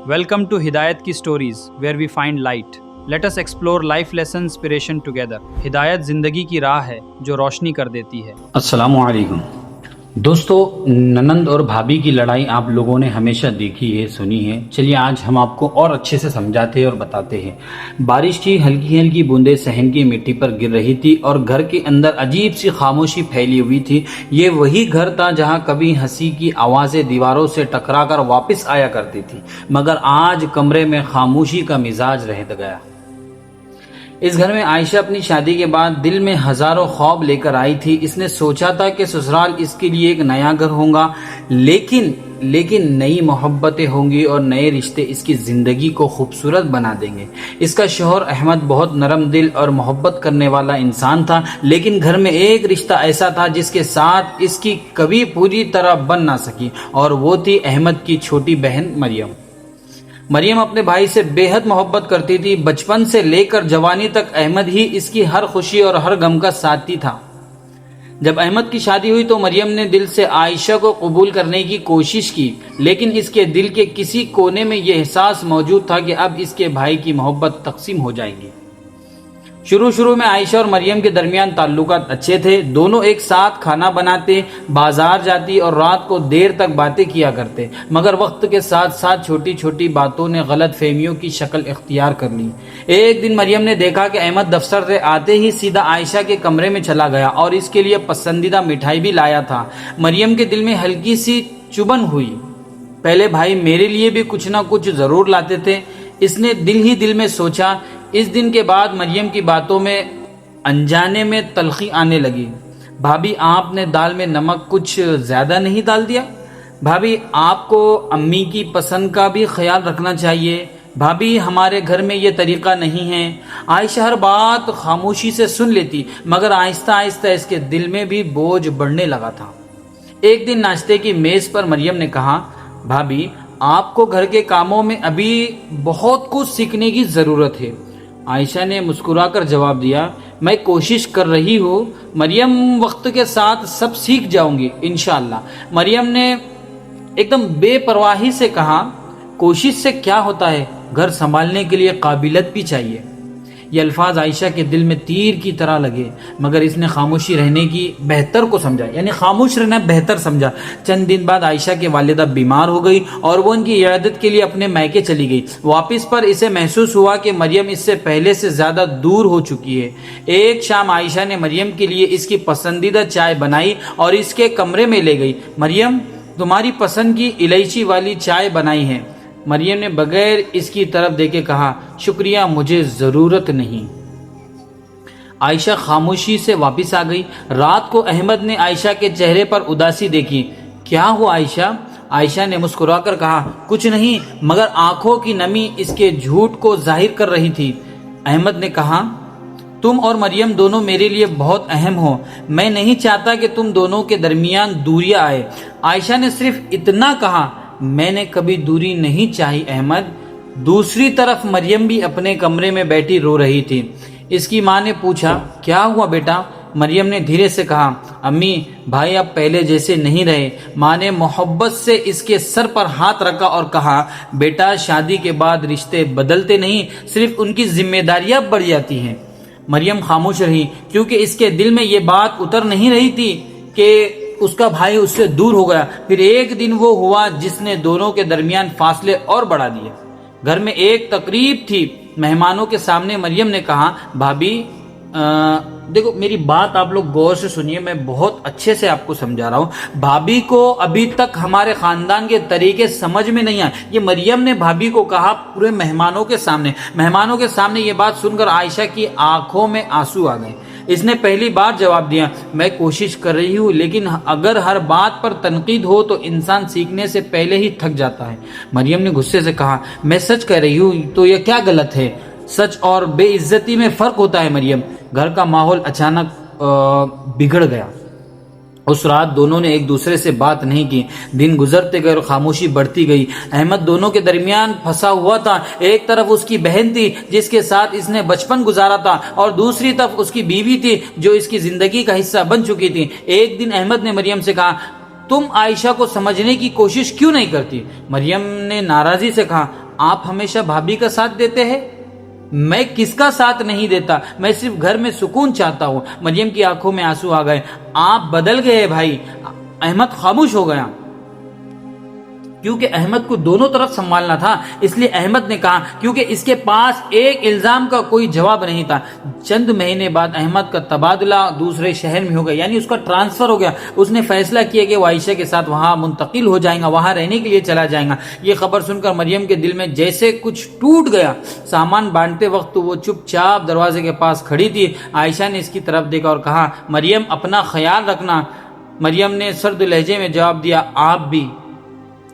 Welcome to Hidayat Ki Stories, where we find light. Let us explore life lesson inspiration together. ہدایت زندگی کی راہ ہے جو روشنی کر دیتی ہے. السلام علیکم دوستو، ننند اور بھابھی کی لڑائی آپ لوگوں نے ہمیشہ دیکھی ہے، سنی ہے۔ چلیے آج ہم آپ کو اور اچھے سے سمجھاتے ہیں اور بتاتے ہیں۔ بارش کی ہلکی ہلکی بوندیں صحن کی مٹی پر گر رہی تھی اور گھر کے اندر عجیب سی خاموشی پھیلی ہوئی تھی۔ یہ وہی گھر تھا جہاں کبھی ہنسی کی آوازیں دیواروں سے ٹکرا کر واپس آیا کرتی تھی، مگر آج کمرے میں خاموشی کا مزاج رہ گیا۔ اس گھر میں عائشہ اپنی شادی کے بعد دل میں ہزاروں خواب لے کر آئی تھی۔ اس نے سوچا تھا کہ سسرال اس کے لیے ایک نیا گھر ہوگا، لیکن نئی محبتیں ہوں گی اور نئے رشتے اس کی زندگی کو خوبصورت بنا دیں گے۔ اس کا شوہر احمد بہت نرم دل اور محبت کرنے والا انسان تھا، لیکن گھر میں ایک رشتہ ایسا تھا جس کے ساتھ اس کی کبھی پوری طرح بن نہ سکی، اور وہ تھی احمد کی چھوٹی بہن مریم۔ مریم اپنے بھائی سے بے حد محبت کرتی تھی۔ بچپن سے لے کر جوانی تک احمد ہی اس کی ہر خوشی اور ہر غم کا ساتھی تھا۔ جب احمد کی شادی ہوئی تو مریم نے دل سے عائشہ کو قبول کرنے کی کوشش کی، لیکن اس کے دل کے کسی کونے میں یہ احساس موجود تھا کہ اب اس کے بھائی کی محبت تقسیم ہو جائے گی۔ شروع میں عائشہ اور مریم کے درمیان تعلقات اچھے تھے۔ دونوں ایک ساتھ کھانا بناتے، بازار جاتی اور رات کو دیر تک باتیں کیا کرتے، مگر وقت کے ساتھ ساتھ چھوٹی چھوٹی باتوں نے غلط فہمیوں کی شکل اختیار کر لی۔ ایک دن مریم نے دیکھا کہ احمد دفتر سے آتے ہی سیدھا عائشہ کے کمرے میں چلا گیا اور اس کے لیے پسندیدہ مٹھائی بھی لایا تھا۔ مریم کے دل میں ہلکی سی چبھن ہوئی، پہلے بھائی میرے لیے بھی کچھ نہ کچھ ضرور لاتے تھے، اس نے دل میں سوچا۔ اس دن کے بعد مریم کی باتوں میں انجانے میں تلخی آنے لگی۔ بھابھی آپ نے دال میں نمک کچھ زیادہ نہیں ڈال دیا؟ بھابھی آپ کو امی کی پسند کا بھی خیال رکھنا چاہیے۔ بھابھی ہمارے گھر میں یہ طریقہ نہیں ہے۔ عائشہ ہر بات خاموشی سے سن لیتی، مگر آہستہ آہستہ اس کے دل میں بھی بوجھ بڑھنے لگا تھا۔ ایک دن ناشتے کی میز پر مریم نے کہا، بھابھی آپ کو گھر کے کاموں میں ابھی بہت کچھ سیکھنے کی ضرورت ہے۔ عائشہ نے مسکرا کر جواب دیا، میں کوشش کر رہی ہوں مریم، وقت کے ساتھ سب سیکھ جاؤں گی انشاءاللہ۔ مریم نے ایک دم بے پرواہی سے کہا، کوشش سے کیا ہوتا ہے، گھر سنبھالنے کے لیے قابلیت بھی چاہیے۔ یہ الفاظ عائشہ کے دل میں تیر کی طرح لگے، مگر اس نے خاموشی رہنے کی بہتر کو سمجھا، یعنی خاموش رہنا بہتر سمجھا۔ چند دن بعد عائشہ کی والدہ بیمار ہو گئی اور وہ ان کی عیادت کے لیے اپنے میکے چلی گئی۔ واپس پر اسے محسوس ہوا کہ مریم اس سے پہلے سے زیادہ دور ہو چکی ہے۔ ایک شام عائشہ نے مریم کے لیے اس کی پسندیدہ چائے بنائی اور اس کے کمرے میں لے گئی۔ مریم، تمہاری پسند کی الائچی والی چائے بنائی ہے۔ مریم نے بغیر اس کی طرف دیکھے کہا، شکریہ، مجھے ضرورت نہیں۔ عائشہ خاموشی سے واپس آ گئی۔ رات کو احمد نے عائشہ کے چہرے پر اداسی دیکھی۔ کیا ہوا عائشہ؟ عائشہ نے مسکرا کر کہا، کچھ نہیں، مگر آنکھوں کی نمی اس کے جھوٹ کو ظاہر کر رہی تھی۔ احمد نے کہا، تم اور مریم دونوں میرے لیے بہت اہم ہو، میں نہیں چاہتا کہ تم دونوں کے درمیان دوریاں آئے۔ عائشہ نے صرف اتنا کہا، میں نے کبھی دوری نہیں چاہی احمد۔ دوسری طرف مریم بھی اپنے کمرے میں بیٹھی رو رہی تھی۔ اس کی ماں نے پوچھا، کیا ہوا بیٹا؟ مریم نے دھیرے سے کہا، امی، بھائی اب پہلے جیسے نہیں رہے۔ ماں نے محبت سے اس کے سر پر ہاتھ رکھا اور کہا، بیٹا شادی کے بعد رشتے بدلتے نہیں، صرف ان کی ذمہ داریاں بڑھ جاتی ہیں۔ مریم خاموش رہی، کیونکہ اس کے دل میں یہ بات اتر نہیں رہی تھی کہ اس کا بھائی اس سے دور ہو گیا۔ پھر ایک دن وہ ہوا جس نے دونوں کے درمیان فاصلے اور بڑھا دیے۔ گھر میں ایک تقریب تھی۔ مہمانوں کے سامنے مریم نے کہا، بھابھی دیکھو میری بات آپ لوگ غور سے سنیے، میں بہت اچھے سے آپ کو سمجھا رہا ہوں۔ بھابھی کو ابھی تک ہمارے خاندان کے طریقے سمجھ میں نہیں آئے۔ یہ مریم نے بھابھی کو کہا پورے مہمانوں کے سامنے یہ بات سن کر عائشہ کی آنکھوں میں آنسو آ گئے۔ اس نے پہلی بار جواب دیا، میں کوشش کر رہی ہوں، لیکن اگر ہر بات پر تنقید ہو تو انسان سیکھنے سے پہلے ہی تھک جاتا ہے۔ مریم نے غصے سے کہا، میں سچ کہہ رہی ہوں، تو یہ کیا غلط ہے؟ سچ اور بے عزتی میں فرق ہوتا ہے مریم۔ گھر کا ماحول اچانک بگڑ گیا۔ اس رات دونوں نے ایک دوسرے سے بات نہیں کی۔ دن گزرتے گئے اور خاموشی بڑھتی گئی۔ احمد دونوں کے درمیان پھنسا ہوا تھا۔ ایک طرف اس کی بہن تھی جس کے ساتھ اس نے بچپن گزارا تھا، اور دوسری طرف اس کی بیوی تھی جو اس کی زندگی کا حصہ بن چکی تھی۔ ایک دن احمد نے مریم سے کہا، تم عائشہ کو سمجھنے کی کوشش کیوں نہیں کرتی؟ مریم نے ناراضی سے کہا، آپ ہمیشہ بھابھی کا ساتھ دیتے ہیں؟ میں کس کا ساتھ نہیں دیتا، میں صرف گھر میں سکون چاہتا ہوں۔ مریم کی آنکھوں میں آنسو آ گئے۔ آپ بدل گئے بھائی۔ احمد خاموش ہو گیا، کیونکہ احمد کو دونوں طرف سنبھالنا تھا۔ اس لیے احمد نے کہا، کیونکہ اس کے پاس ایک الزام کا کوئی جواب نہیں تھا۔ چند مہینے بعد احمد کا تبادلہ دوسرے شہر میں ہو گیا، یعنی اس کا ٹرانسفر ہو گیا۔ اس نے فیصلہ کیا کہ وہ عائشہ کے ساتھ وہاں منتقل ہو جائیں گا، وہاں رہنے کے لیے چلا جائیں گا۔ یہ خبر سن کر مریم کے دل میں جیسے کچھ ٹوٹ گیا۔ سامان بانٹتے وقت وہ چپ چاپ دروازے کے پاس کھڑی تھی۔ عائشہ نے اس کی طرف دیکھا اور کہا، مریم اپنا خیال رکھنا۔ مریم نے سرد لہجے میں جواب دیا، آپ بھی۔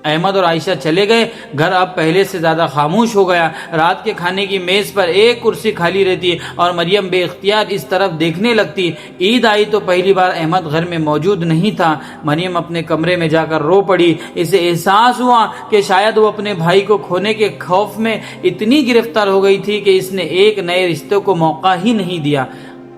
احمد اور عائشہ چلے گئے۔ گھر اب پہلے سے زیادہ خاموش ہو گیا۔ رات کے کھانے کی میز پر ایک کرسی کھالی رہتی اور مریم بے اختیار اس طرف دیکھنے لگتی۔ عید آئی تو پہلی بار احمد گھر میں موجود نہیں تھا۔ مریم اپنے کمرے میں جا کر رو پڑی۔ اسے احساس ہوا کہ شاید وہ اپنے بھائی کو کھونے کے خوف میں اتنی گرفتار ہو گئی تھی کہ اس نے ایک نئے رشتے کو موقع ہی نہیں دیا۔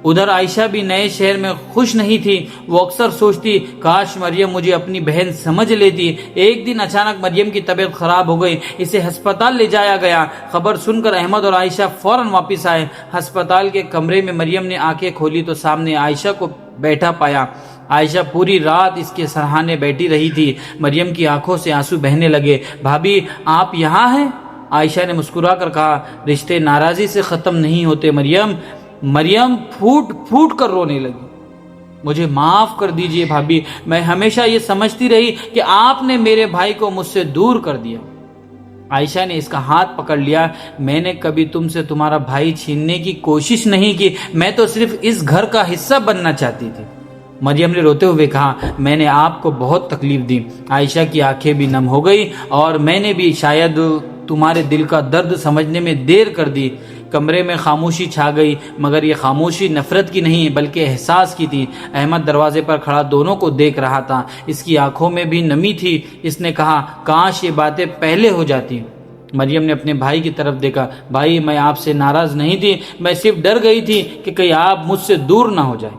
ادھر عائشہ بھی نئے شہر میں خوش نہیں تھی۔ وہ اکثر سوچتی، کاش مریم مجھے اپنی بہن سمجھ لیتی۔ ایک دن اچانک مریم کی طبیعت خراب ہو گئی۔ اسے ہسپتال لے جایا گیا۔ خبر سن کر احمد اور عائشہ فوراً واپس آئے۔ ہسپتال کے کمرے میں مریم نے آنکھیں کھولی تو سامنے عائشہ کو بیٹھا پایا۔ عائشہ پوری رات اس کے سرہانے بیٹھی رہی تھی۔ مریم کی آنکھوں سے آنسو بہنے لگے۔ بھابھی آپ یہاں ہیں؟ عائشہ نے مسکرا کر کہا، رشتے ناراضی سے ختم نہیں ہوتے مریم۔ مریم پھوٹ پھوٹ کر رونے لگی۔ مجھے معاف کر دیجئے بھابھی، میں ہمیشہ یہ سمجھتی رہی کہ آپ نے میرے بھائی کو مجھ سے دور کر دیا۔ عائشہ نے اس کا ہاتھ پکڑ لیا۔ میں نے کبھی تم سے تمہارا بھائی چھیننے کی کوشش نہیں کی، میں تو صرف اس گھر کا حصہ بننا چاہتی تھی۔ مریم نے روتے ہوئے کہا، میں نے آپ کو بہت تکلیف دی۔ عائشہ کی آنکھیں بھی نم ہو گئی، اور میں نے بھی شاید تمہارے دل کا درد سمجھنے میں دیر کر دی۔ کمرے میں خاموشی چھا گئی، مگر یہ خاموشی نفرت کی نہیں بلکہ احساس کی تھی۔ احمد دروازے پر کھڑا دونوں کو دیکھ رہا تھا۔ اس کی آنکھوں میں بھی نمی تھی۔ اس نے کہا، کاش یہ باتیں پہلے ہو جاتی۔ مریم نے اپنے بھائی کی طرف دیکھا۔ بھائی، میں آپ سے ناراض نہیں تھی، میں صرف ڈر گئی تھی کہ کہیں آپ مجھ سے دور نہ ہو جائیں۔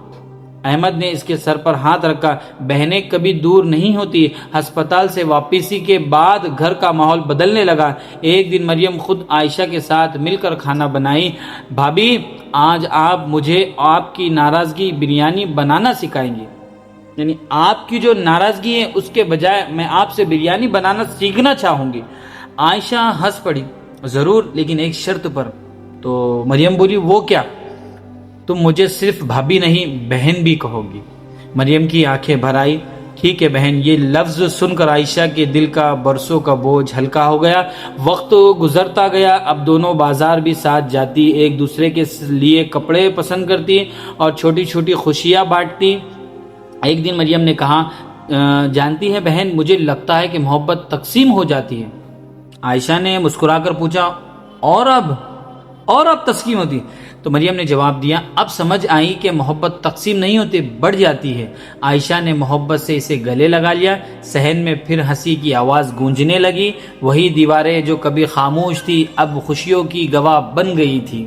احمد نے اس کے سر پر ہاتھ رکھا۔ بہنیں کبھی دور نہیں ہوتی۔ ہسپتال سے واپسی کے بعد گھر کا ماحول بدلنے لگا۔ ایک دن مریم خود عائشہ کے ساتھ مل کر کھانا بنائی۔ بھابھی، آج آپ مجھے آپ کی ناراضگی بریانی بنانا سکھائیں گی؟ یعنی آپ کی جو ناراضگی ہے اس کے بجائے میں آپ سے بریانی بنانا سیکھنا چاہوں گی۔ عائشہ ہنس پڑی، ضرور، لیکن ایک شرط پر۔ تو مریم بولی، وہ کیا؟ تم مجھے صرف بھابھی نہیں بہن بھی کہو گی۔ مریم کی آنکھیں بھر آئی۔ ٹھیک ہے بہن۔ یہ لفظ سن کر عائشہ کے دل کا برسوں کا بوجھ ہلکا ہو گیا۔ وقت گزرتا گیا۔ اب دونوں بازار بھی ساتھ جاتی، ایک دوسرے کے لیے کپڑے پسند کرتی اور چھوٹی چھوٹی خوشیاں بانٹتی۔ ایک دن مریم نے کہا، جانتی ہے بہن، مجھے لگتا ہے کہ محبت تقسیم ہو جاتی ہے۔ عائشہ نے مسکرا کر پوچھا، اور اب تقسیم ہوتی؟ تو مریم نے جواب دیا، اب سمجھ آئی کہ محبت تقسیم نہیں ہوتی، بڑھ جاتی ہے۔ عائشہ نے محبت سے اسے گلے لگا لیا۔ صحن میں پھر ہنسی کی آواز گونجنے لگی۔ وہی دیواریں جو کبھی خاموش تھی اب خوشیوں کی گواہ بن گئی تھی۔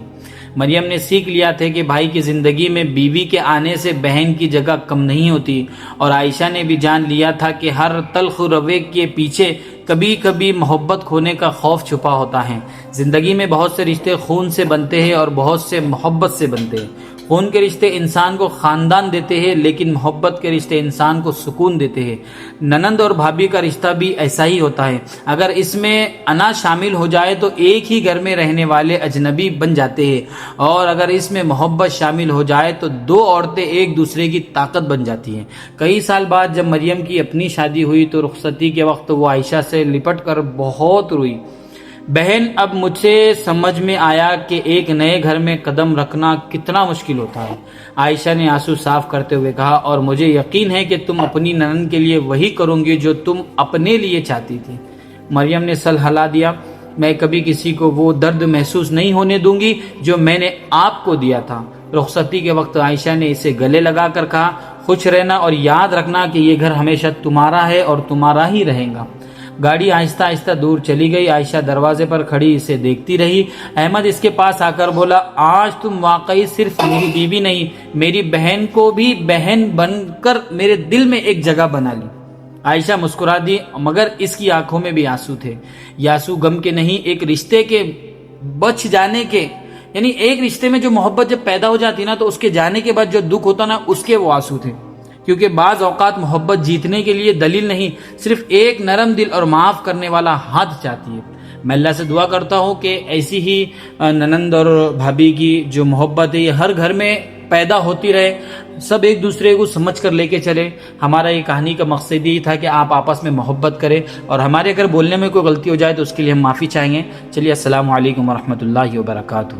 مریم نے سیکھ لیا تھا کہ بھائی کی زندگی میں بیوی کے آنے سے بہن کی جگہ کم نہیں ہوتی، اور عائشہ نے بھی جان لیا تھا کہ ہر تلخ روے کے پیچھے کبھی کبھی محبت کھونے کا خوف چھپا ہوتا ہے۔ زندگی میں بہت سے رشتے خون سے بنتے ہیں اور بہت سے محبت سے بنتے ہیں۔ خون کے رشتے انسان کو خاندان دیتے ہیں، لیکن محبت کے رشتے انسان کو سکون دیتے ہیں۔ ننند اور بھابھی کا رشتہ بھی ایسا ہی ہوتا ہے۔ اگر اس میں انا شامل ہو جائے تو ایک ہی گھر میں رہنے والے اجنبی بن جاتے ہیں، اور اگر اس میں محبت شامل ہو جائے تو دو عورتیں ایک دوسرے کی طاقت بن جاتی ہیں۔ کئی سال بعد جب مریم کی اپنی شادی ہوئی تو رخصتی کے وقت وہ عائشہ سے لپٹ کر بہت روئی۔ بہن، اب مجھ سے سمجھ میں آیا کہ ایک نئے گھر میں قدم رکھنا کتنا مشکل ہوتا ہے۔ عائشہ نے آنسو صاف کرتے ہوئے کہا، اور مجھے یقین ہے کہ تم اپنی ننند کے لیے وہی کروں گی جو تم اپنے لیے چاہتی تھی۔ مریم نے سر ہلا دیا، میں کبھی کسی کو وہ درد محسوس نہیں ہونے دوں گی جو میں نے آپ کو دیا تھا۔ رخصتی کے وقت عائشہ نے اسے گلے لگا کر کہا، خوش رہنا اور یاد رکھنا کہ یہ گھر ہمیشہ تمہارا ہے اور تمہارا ہی رہے گا۔ گاڑی آہستہ آہستہ دور چلی گئی۔ عائشہ دروازے پر کھڑی اسے دیکھتی رہی۔ احمد اس کے پاس آ کر بولا، آج تم واقعی صرف میری بیوی نہیں، میری بہن کو بھی بہن بن کر میرے دل میں ایک جگہ بنا لی۔ عائشہ مسکرا دی مگر اس کی آنکھوں میں بھی آنسو تھے. یہ آنسو غم کے نہیں، ایک رشتے کے بچ جانے کے، یعنی ایک رشتے میں جو محبت جب پیدا ہو جاتی نا تو اس کے جانے کے بعد جو دکھ ہوتا نا اس کے وہ آنسو تھے. کیونکہ بعض اوقات محبت جیتنے کے لیے دلیل نہیں، صرف ایک نرم دل اور معاف کرنے والا ہاتھ چاہتی ہے. میں اللہ سے دعا کرتا ہوں کہ ایسی ہی ننند اور بھابھی کی جو محبت ہے یہ ہر گھر میں پیدا ہوتی رہے، سب ایک دوسرے کو سمجھ کر لے کے چلے. ہمارا یہ کہانی کا مقصد یہی تھا کہ آپ آپس میں محبت کریں، اور ہمارے اگر بولنے میں کوئی غلطی ہو جائے تو اس کے لیے ہم معافی چاہیں گے. چلیے السلام علیکم ورحمۃ اللہ وبرکاتہ.